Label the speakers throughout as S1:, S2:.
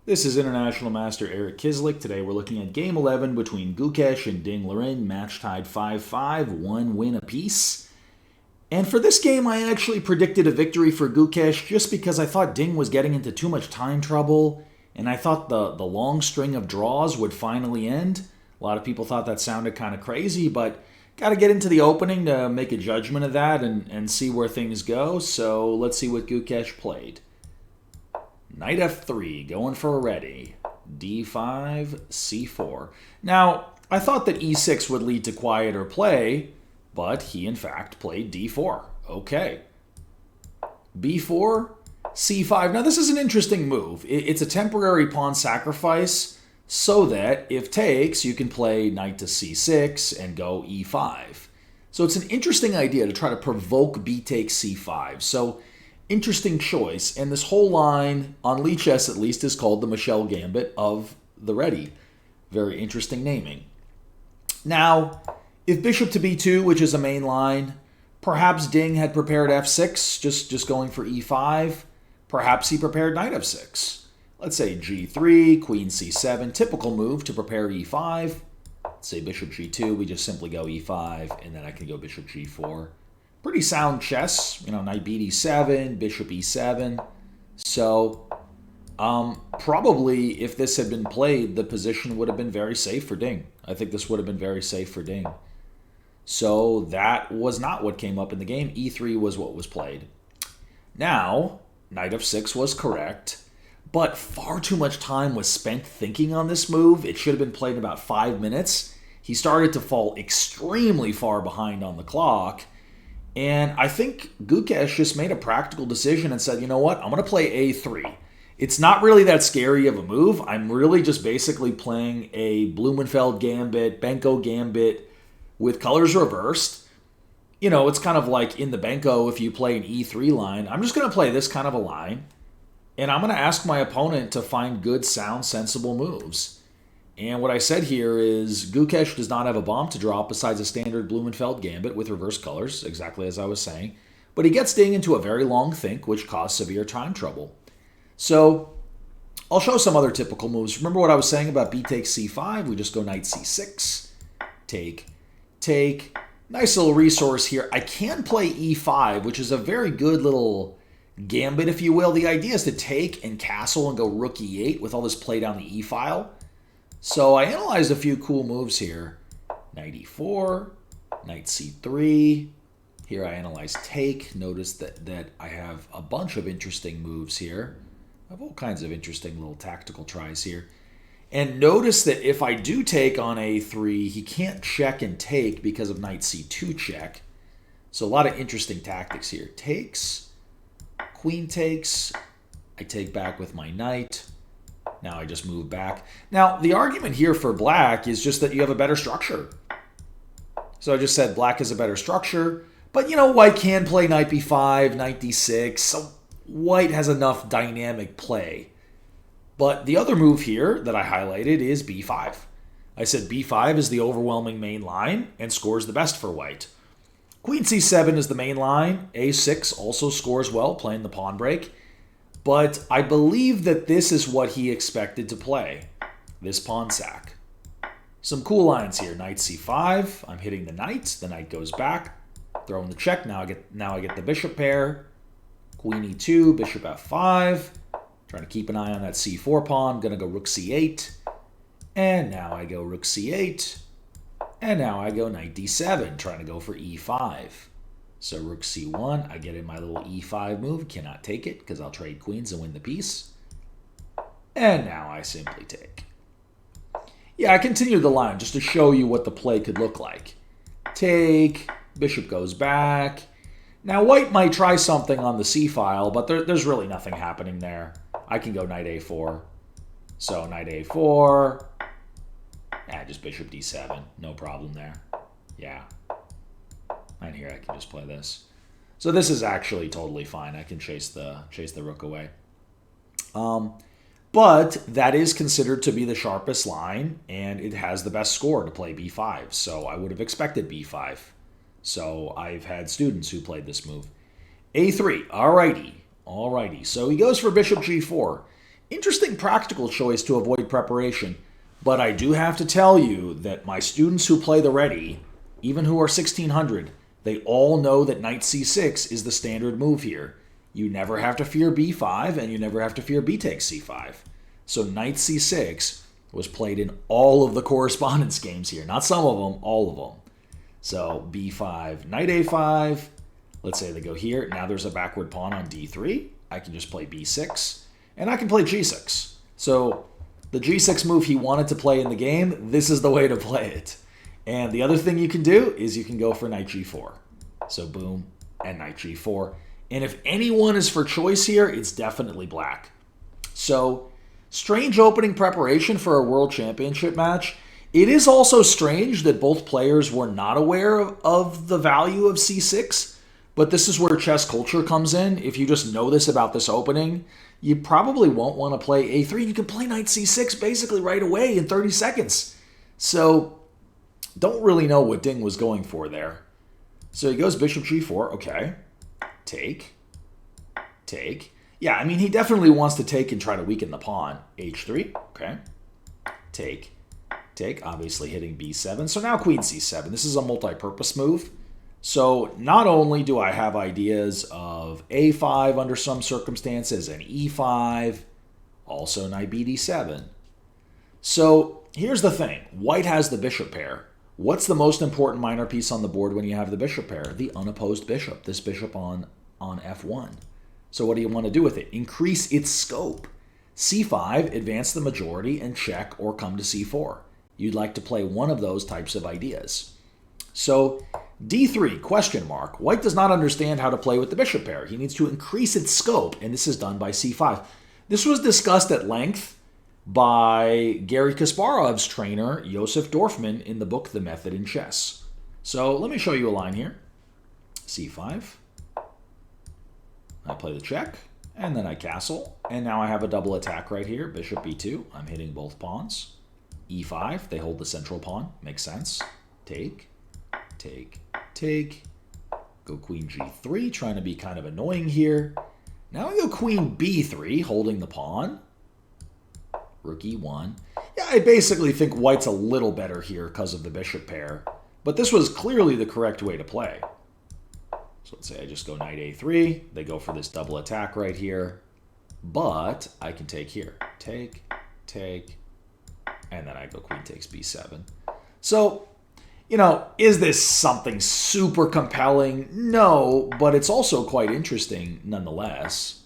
S1: This is International Master Eric Kislik. Today we're looking at Game 11 between Gukesh and Ding Liren, match tied 5-5, one win apiece. And for this game, I actually predicted a victory for Gukesh just because I thought Ding was getting into too much time trouble, and I thought the long string of draws would finally end. A lot of people thought that sounded kind of crazy, but got to get into the opening to make a judgment of that and see where things go. So let's see what Gukesh played. Knight f3, going for a ready. d5, c4. Now, I thought that e6 would lead to quieter play, but he in fact played d4. Okay. b4, c5. Now, this is an interesting move. It's a temporary pawn sacrifice so that if takes, you can play knight to c6 and go e5. So it's an interesting idea to try to provoke b takes c5. So interesting choice, and this whole line, on Lichess at least, is called the Michel Gambit of the ready. Very interesting naming. Now, if bishop to b2, which is a main line, perhaps Ding had prepared f6, just going for e5. Perhaps he prepared knight f6. Let's say g3, queen c7, typical move to prepare e5. Let's say bishop g2, we just simply go e5, and then I can go bishop g4. Pretty sound chess, knight bd7, bishop e7. So, probably if this had been played, the position would have been very safe for Ding. I think this would have been very safe for Ding. So that was not what came up in the game. e3 was what was played. Now, knight f6 was correct, but far too much time was spent thinking on this move. It should have been played in about 5 minutes. He started to fall extremely far behind on the clock. And I think Gukesh just made a practical decision and said, you know what, I'm going to play a3. It's not really that scary of a move. I'm really just basically playing a Blumenfeld gambit, Benko gambit with colors reversed. It's kind of like in the Benko, if you play an e3 line, I'm just going to play this kind of a line. And I'm going to ask my opponent to find good, sound, sensible moves. And what I said here is Gukesh does not have a bomb to drop besides a standard Blumenfeld gambit with reverse colors, exactly as I was saying. But he gets Ding into a very long think, which caused severe time trouble. So I'll show some other typical moves. Remember what I was saying about b takes c5? We just go knight c6, take, take. Nice little resource here. I can play e5, which is a very good little gambit, if you will. The idea is to take and castle and go rook e8 with all this play down the e file. So I analyzed a few cool moves here. Knight e4, knight c3. Here I analyzed take. Notice that I have a bunch of interesting moves here. I have all kinds of interesting little tactical tries here. And notice that if I do take on a3, he can't check and take because of knight c2 check. So a lot of interesting tactics here. Takes, queen takes, I take back with my knight. Now I just move back. Now, the argument here for black is just that you have a better structure. So I just said black is a better structure. But, white can play knight b5, knight d6. So white has enough dynamic play. But the other move here that I highlighted is b5. I said b5 is the overwhelming main line and scores the best for white. Queen c7 is the main line. a6 also scores well, playing the pawn break. But I believe that this is what he expected to play, this pawn sack. Some cool lines here. Knight c5. I'm hitting the knight goes back. Throwing the check. Now I get the bishop pair. Queen e2, bishop f5. Trying to keep an eye on that c4 pawn. Going to go rook c8. And now I go rook c8. And now I go knight d7, trying to go for e5. So rook c1, I get in my little e5 move. Cannot take it because I'll trade queens and win the piece. And now I simply take. Yeah, I continued the line just to show you what the play could look like. Take, bishop goes back. Now white might try something on the c-file, but there's really nothing happening there. I can go knight a4. So knight a4. Just bishop d7. No problem there. Yeah. And here I can just play this. So this is actually totally fine. I can chase the rook away. But that is considered to be the sharpest line, and it has the best score to play b5. So I would have expected b5. So I've had students who played this move. a3. Alrighty. So he goes for bishop g4. interesting practical choice to avoid preparation. But I do have to tell you that my students who play the ready, even who are 1600, they all know that knight c6 is the standard move here. You never have to fear b5, and you never have to fear b takes c5. So knight c6 was played in all of the correspondence games here. Not some of them, all of them. So b5, knight a5. Let's say they go here. Now there's a backward pawn on d3. I can just play b6, and I can play g6. So the g6 move he wanted to play in the game, this is the way to play it. And the other thing you can do is you can go for knight g4. So boom, and knight g4. And if anyone is for choice here, it's definitely black. So strange opening preparation for a world championship match. It is also strange that both players were not aware of the value of c6. But this is where chess culture comes in. If you just know this about this opening, you probably won't want to play a3. You can play knight c6 basically right away in 30 seconds. So don't really know what Ding was going for there. So he goes bishop g4. Okay. Take. Take. Yeah, I mean, he definitely wants to take and try to weaken the pawn. h3. Okay. Take. Take. Obviously hitting b7. So now queen c7. This is a multi-purpose move. So not only do I have ideas of a5 under some circumstances and e5, also knight bd7. So here's the thing. White has the bishop pair. What's the most important minor piece on the board when you have the bishop pair? The unopposed bishop, this bishop on f1. So what do you want to do with it? Increase its scope. c5, advance the majority and check or come to c4. You'd like to play one of those types of ideas. So d3, question mark. White does not understand how to play with the bishop pair. He needs to increase its scope, and this is done by c5. This was discussed at length by Garry Kasparov's trainer, Josef Dorfman, in the book The Method in Chess. So let me show you a line here. c5. I play the check, and then I castle. And now I have a double attack right here. Bishop b2. I'm hitting both pawns. e5. They hold the central pawn. Makes sense. Take. Take, take, go queen g3, trying to be kind of annoying here. Now I go queen b3, holding the pawn. Rook e1. Yeah, I basically think white's a little better here because of the bishop pair. But this was clearly the correct way to play. So let's say I just go knight a3. They go for this double attack right here. But I can take here. Take, take, and then I go queen takes b7. So you know, is this something super compelling? No, but it's also quite interesting nonetheless.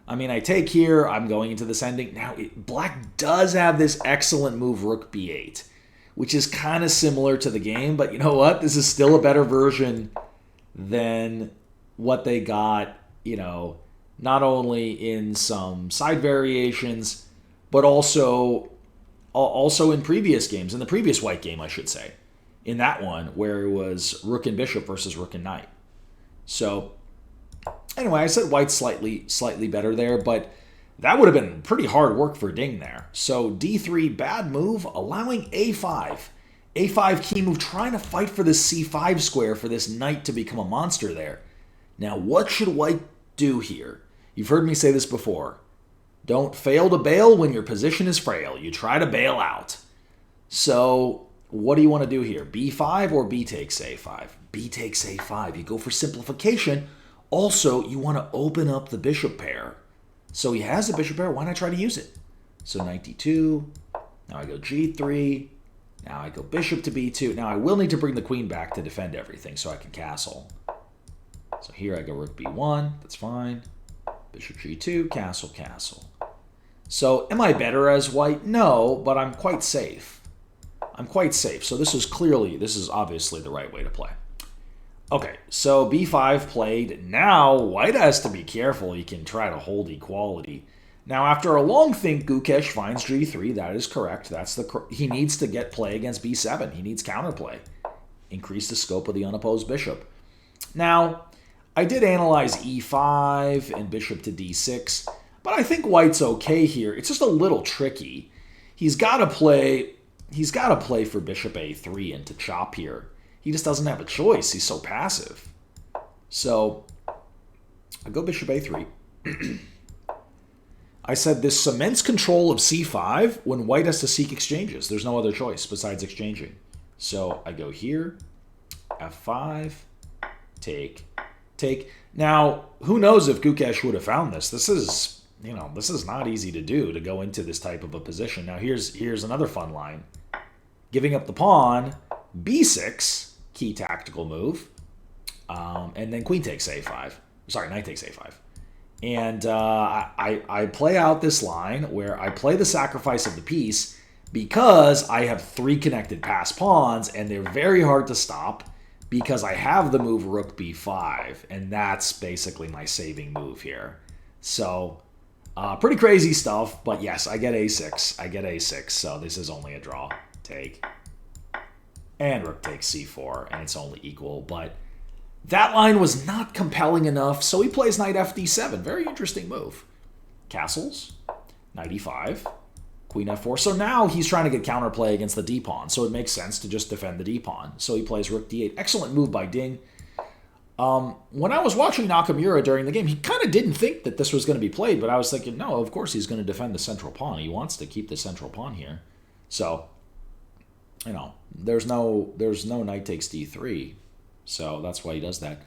S1: I mean, I take here, I'm going into this ending. Now, black does have this excellent move, rook b8, which is kind of similar to the game, but you know what? This is still a better version than what they got, you know, not only in some side variations, but also in previous games, in the previous white game, I should say. In that one, where it was rook and bishop versus rook and knight. So, anyway, I said white's slightly better there, but that would have been pretty hard work for Ding there. So, d3, bad move, allowing a5. a5 key move, trying to fight for this c5 square for this knight to become a monster there. Now, what should white do here? You've heard me say this before. Don't fail to bail when your position is frail. You try to bail out. So, what do you want to do here? b5 or b takes a5? B takes a5. You go for simplification. Also, you want to open up the bishop pair. So he has a bishop pair. Why not try to use it? So knight d2. Now I go g3. Now I go bishop to b2. Now I will need to bring the queen back to defend everything so I can castle. So here I go rook b1. That's fine. Bishop g2. Castle, castle. So am I better as white? No, but I'm quite safe. I'm quite safe. So this is obviously the right way to play. Okay, so b5 played. Now white has to be careful. He can try to hold equality. Now after a long think, Gukesh finds g3. That is correct. He needs to get play against b7. He needs counterplay. Increase the scope of the unopposed bishop. Now, I did analyze e5 and bishop to d6, but I think white's okay here. It's just a little tricky. He's got to play for bishop a3 and to chop here. He just doesn't have a choice. He's so passive. So I go bishop a3. I said this cements control of c5 when white has to seek exchanges. There's no other choice besides exchanging. So I go here, f5, take, take. Now, who knows if Gukesh would have found this? This is, this is not easy to do, to go into this type of a position. Now, here's another fun line. Giving up the pawn, b6, key tactical move, and then queen takes a5. Sorry, knight takes a5. And I play out this line where I play the sacrifice of the piece because I have 3 connected passed pawns, and they're very hard to stop because I have the move rook b5, and that's basically my saving move here. So, pretty crazy stuff, but yes, I get a6. I get a6, so this is only a draw. Take. And rook takes c4, and it's only equal, but that line was not compelling enough, so he plays knight fd7. Very interesting move. Castles, knight e5, queen f4. So now he's trying to get counterplay against the d-pawn, so it makes sense to just defend the d-pawn. So he plays rook d8. Excellent move by Ding. When I was watching Nakamura during the game, he kind of didn't think that this was going to be played, but I was thinking, no, of course he's going to defend the central pawn. He wants to keep the central pawn here. So, there's no knight takes d3. So that's why he does that.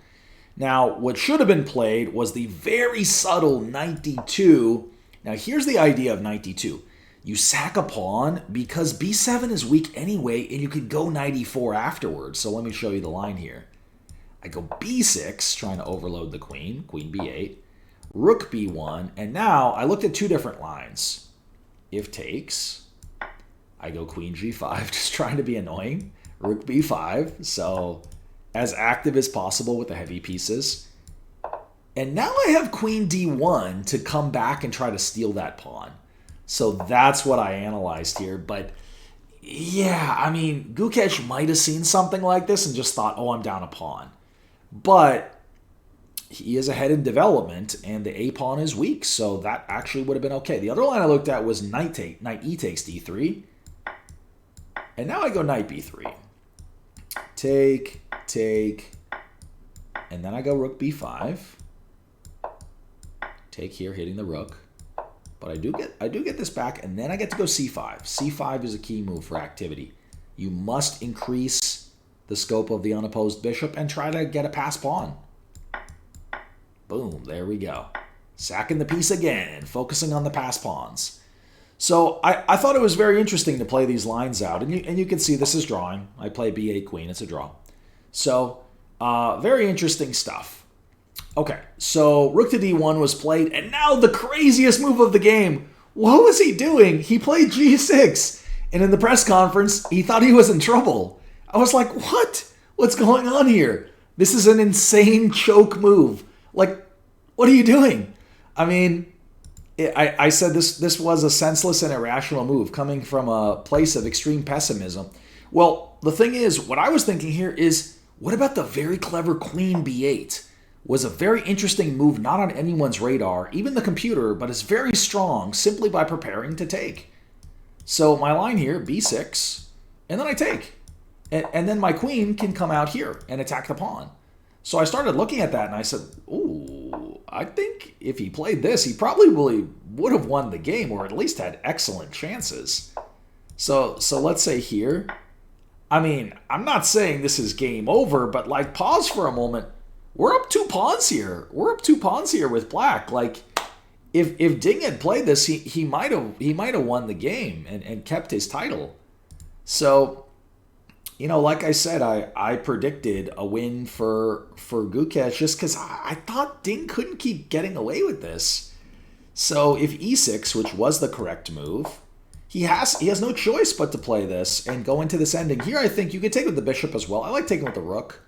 S1: Now, what should have been played was the very subtle knight d2. Now, here's the idea of knight d2. You sack a pawn because b7 is weak anyway, and you could go knight e4 afterwards. So let me show you the line here. I go b6, trying to overload the queen b8, rook b1, and now I looked at 2 different lines. If takes, I go queen g5, just trying to be annoying. Rook b5, so as active as possible with the heavy pieces. And now I have queen d1 to come back and try to steal that pawn. So that's what I analyzed here. But yeah, I mean, Gukesh might have seen something like this and just thought, oh, I'm down a pawn. But he is ahead in development, and the a-pawn is weak, so that actually would have been okay. The other line I looked at was knight e takes d3. And now I go knight b3. Take, take, and then I go rook b5. Take here, hitting the rook. But I do get this back, and then I get to go c5. c5 is a key move for activity. You must increase the scope of the unopposed bishop and try to get a passed pawn. Boom, there we go. Sacking the piece again, focusing on the passed pawns. So I thought it was very interesting to play these lines out. And you can see this is drawing. I play b8 queen. It's a draw. So very interesting stuff. Okay, so rook to d1 was played. And now the craziest move of the game. What was he doing? He played g6. And in the press conference, he thought he was in trouble. I was like, what? What's going on here? This is an insane choke move. Like, what are you doing? I mean, I said this was a senseless and irrational move coming from a place of extreme pessimism. Well, the thing is, what I was thinking here is, what about the very clever queen b8? Was a very interesting move, not on anyone's radar, even the computer, but it's very strong simply by preparing to take. So my line here, b6, and then I take. And then my queen can come out here and attack the pawn. So I started looking at that and I said, ooh, I think if he played this, he probably would have won the game, or at least had excellent chances. So let's say here, I mean, I'm not saying this is game over, but like, pause for a moment. We're up 2 pawns here. We're up 2 pawns here with black. Like, if Ding had played this, he might have won the game and kept his title. So, like I said, I predicted a win for Gukesh just because I thought Ding couldn't keep getting away with this. So if e6, which was the correct move, he has no choice but to play this and go into this ending. Here I think you could take with the bishop as well. I like taking with the rook.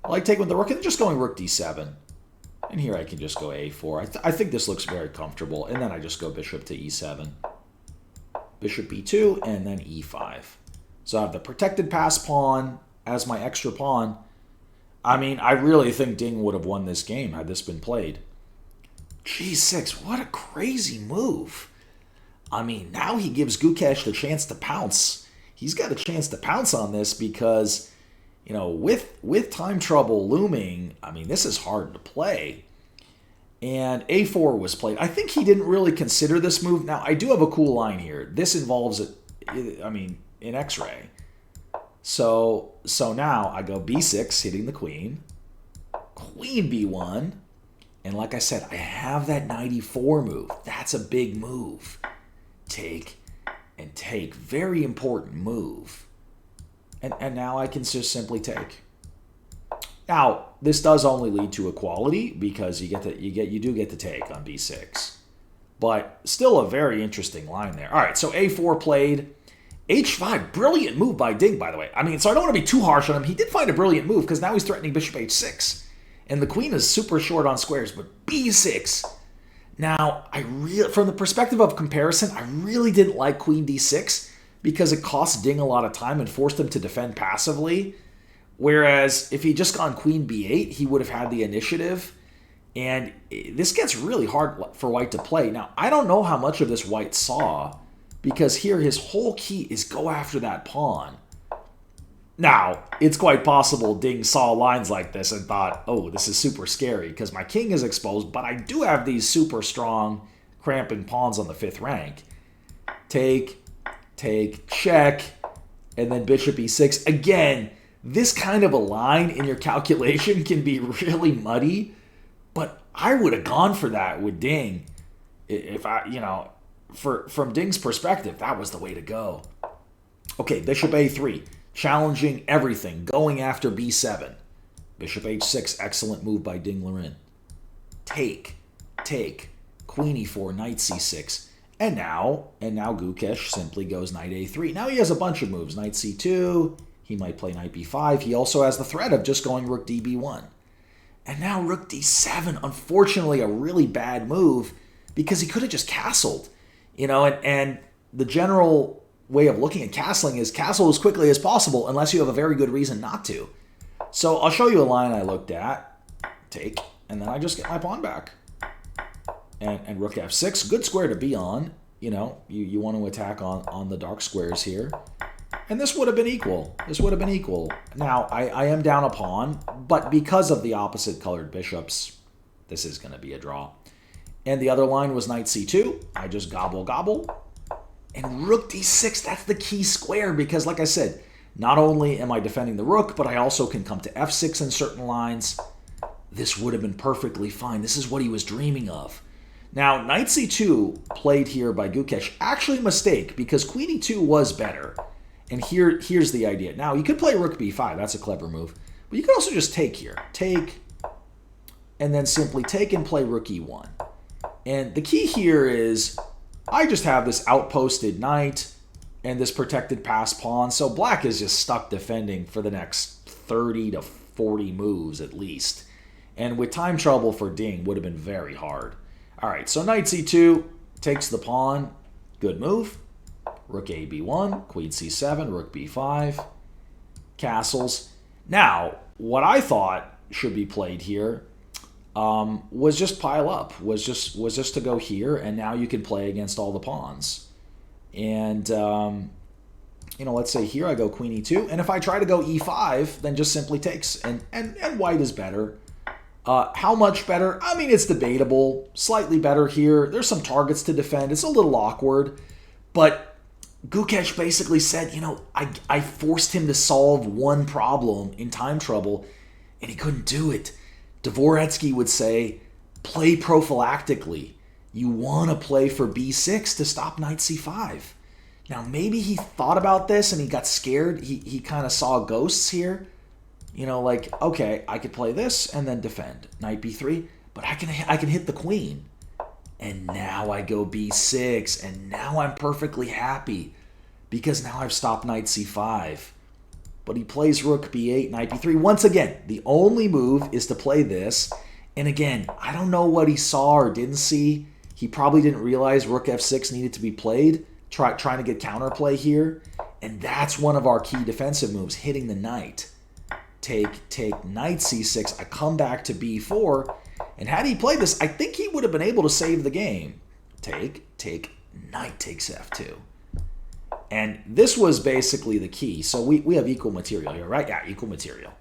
S1: I like taking with the rook and just going rook d7. And here I can just go a4. I think this looks very comfortable. And then I just go bishop to e7. Bishop b2 and then e5. So I have the protected pass pawn as my extra pawn. I mean, I really think Ding would have won this game had this been played. g6, what a crazy move. I mean, now he gives Gukesh the chance to pounce. He's got a chance to pounce on this because, with time trouble looming, I mean, this is hard to play. And a4 was played. I think he didn't really consider this move. Now, I do have a cool line here. This involves, an x-ray. So now I go b6, hitting the queen. Queen b1. And like I said, I have that knight e4 move. That's a big move. Take and take. Very important move. And now I can just simply take. Now, this does only lead to equality because you do get to take on b6. But still a very interesting line there. All right, so a4 played. h5, brilliant move by Ding, by the way. So I don't want to be too harsh on him. He did find a brilliant move because now he's threatening bishop h6. And the queen is super short on squares, but b6. Now, from the perspective of comparison, I really didn't like queen d6 because it cost Ding a lot of time and forced him to defend passively. Whereas if he just gone queen b8, he would have had the initiative. And this gets really hard for white to play. Now, I don't know how much of this white saw, because here his whole key is go after that pawn. Now, it's quite possible Ding saw lines like this and thought, oh, this is super scary because my king is exposed, but I do have these super strong cramping pawns on the 5th rank. Take, check, and then bishop e6. Again, this kind of a line in your calculation can be really muddy, but I would have gone for that with Ding. If from Ding's perspective, that was the way to go. Okay, bishop a3, challenging everything, going after b7. Bishop h6, excellent move by Ding Liren. Take, queen e4, knight c6. And now Gukesh simply goes knight a3. Now he has a bunch of moves. Knight c2, he might play knight b5. He also has the threat of just going rook db1. And now rook d7, unfortunately a really bad move because he could have just castled. And the general way of looking at castling is castle as quickly as possible unless you have a very good reason not to. So I'll show you a line I looked at. Take, and then I just get my pawn back. And rook f6, good square to be on. You want to attack on the dark squares here. And this would have been equal. Now, I am down a pawn, but because of the opposite colored bishops, this is going to be a draw. And the other line was knight c2. I just gobble. And rook d6, that's the key square because, like I said, not only am I defending the rook, but I also can come to f6 in certain lines. This would have been perfectly fine. This is what he was dreaming of. Now, knight c2 played here by Gukesh, actually a mistake because queen e2 was better. And here's the idea. Now, you could play rook b5. That's a clever move. But you could also just take here. Take, and then simply take and play rook e1. And the key here is I just have this outposted knight and this protected pass pawn. So black is just stuck defending for the next 30 to 40 moves at least. And with time trouble for Ding, would have been very hard. All right, so knight c2 takes the pawn. Good move. Rook a b1, queen c7, rook b5, castles. Now, what I thought should be played here was just pile up, was just to go here, and now you can play against all the pawns. And, let's say here I go queen e2, and if I try to go e5, then just simply takes, and white is better. How much better? It's debatable. Slightly better here. There's some targets to defend. It's a little awkward, but Gukesh basically said, I forced him to solve one problem in time trouble, and he couldn't do it. Dvoretsky would say, play prophylactically. You want to play for b6 to stop knight c5. Now, maybe he thought about this and he got scared. He kind of saw ghosts here. Okay, I could play this and then defend. Knight b3, but I can hit the queen. And now I go b6, and now I'm perfectly happy because now I've stopped knight c5. But he plays rook b8, knight b3. Once again, the only move is to play this. And again, I don't know what he saw or didn't see. He probably didn't realize rook f6 needed to be played, trying to get counterplay here. And that's one of our key defensive moves, hitting the knight. Take, knight c6. I come back to b4. And had he played this, I think he would have been able to save the game. Take, knight takes f2. And this was basically the key. So we have equal material here, right? Yeah, equal material.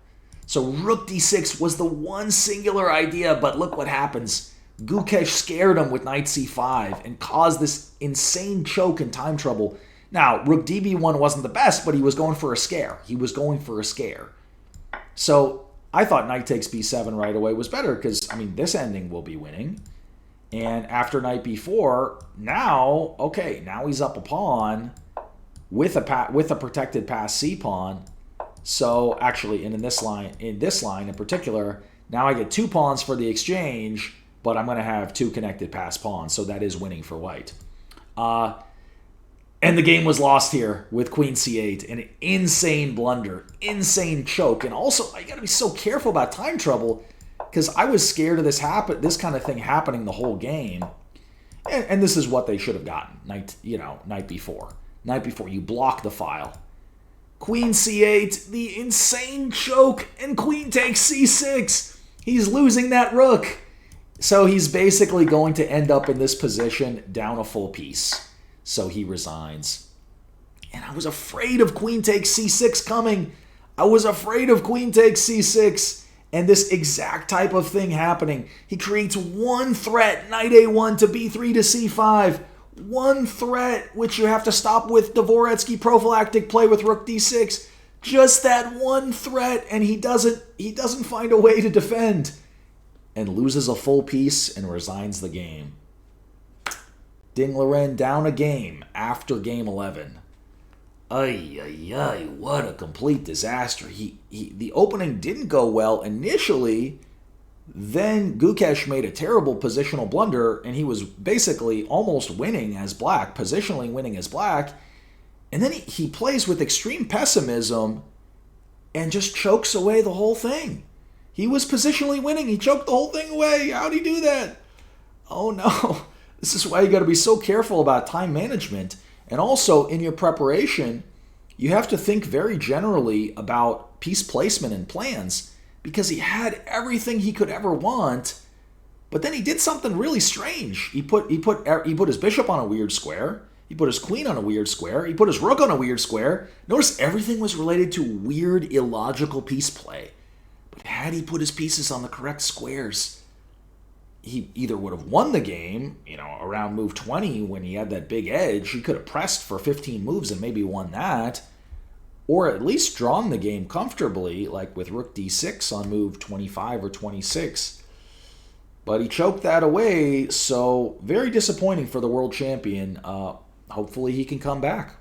S1: So rook d6 was the one singular idea, but look what happens. Gukesh scared him with knight c5 and caused this insane choke and time trouble. Now, rook db1 wasn't the best, but he was going for a scare. So I thought knight takes b7 right away was better because, I mean, this ending will be winning. And after knight b4, now he's up a pawn with a protected pass c pawn. So actually, in this line in particular, now I get 2 pawns for the exchange, but I'm going to have 2 connected pass pawns, so that is winning for white. And the game was lost here with queen c8. An insane blunder, insane choke. And also, you got to be so careful about time trouble because I was scared of this kind of thing happening the whole game. And this is what they should have gotten. Knight b4. Knight b4, you block the file. Queen c8, the insane choke, and queen takes c6. He's losing that rook. So he's basically going to end up in this position down a full piece. So he resigns. And I was afraid of queen takes c6 coming. I was afraid of queen takes c6 and this exact type of thing happening. He creates one threat, knight a1 to b3 to c5. One threat, which you have to stop with Dvoretsky prophylactic play with rook d6. Just that one threat, and he doesn't find a way to defend. And loses a full piece and resigns the game. Ding Liren down a game after game 11. Ay, what a complete disaster. The opening didn't go well initially. Then Gukesh made a terrible positional blunder, and he was basically almost winning as black, positionally winning as black. And then he plays with extreme pessimism and just chokes away the whole thing. He was positionally winning. He choked the whole thing away. How'd he do that? Oh, no. This is why you got to be so careful about time management. And also, in your preparation, you have to think very generally about piece placement and plans because he had everything he could ever want, but then he did something really strange. He put his bishop on a weird square. He put his queen on a weird square. He put his rook on a weird square. Notice everything was related to weird, illogical piece play. But had he put his pieces on the correct squares, he either would have won the game, around move 20 when he had that big edge. He could have pressed for 15 moves and maybe won that, or at least drawn the game comfortably, like with rook d6 on move 25 or 26. But he choked that away, so very disappointing for the world champion. Hopefully he can come back.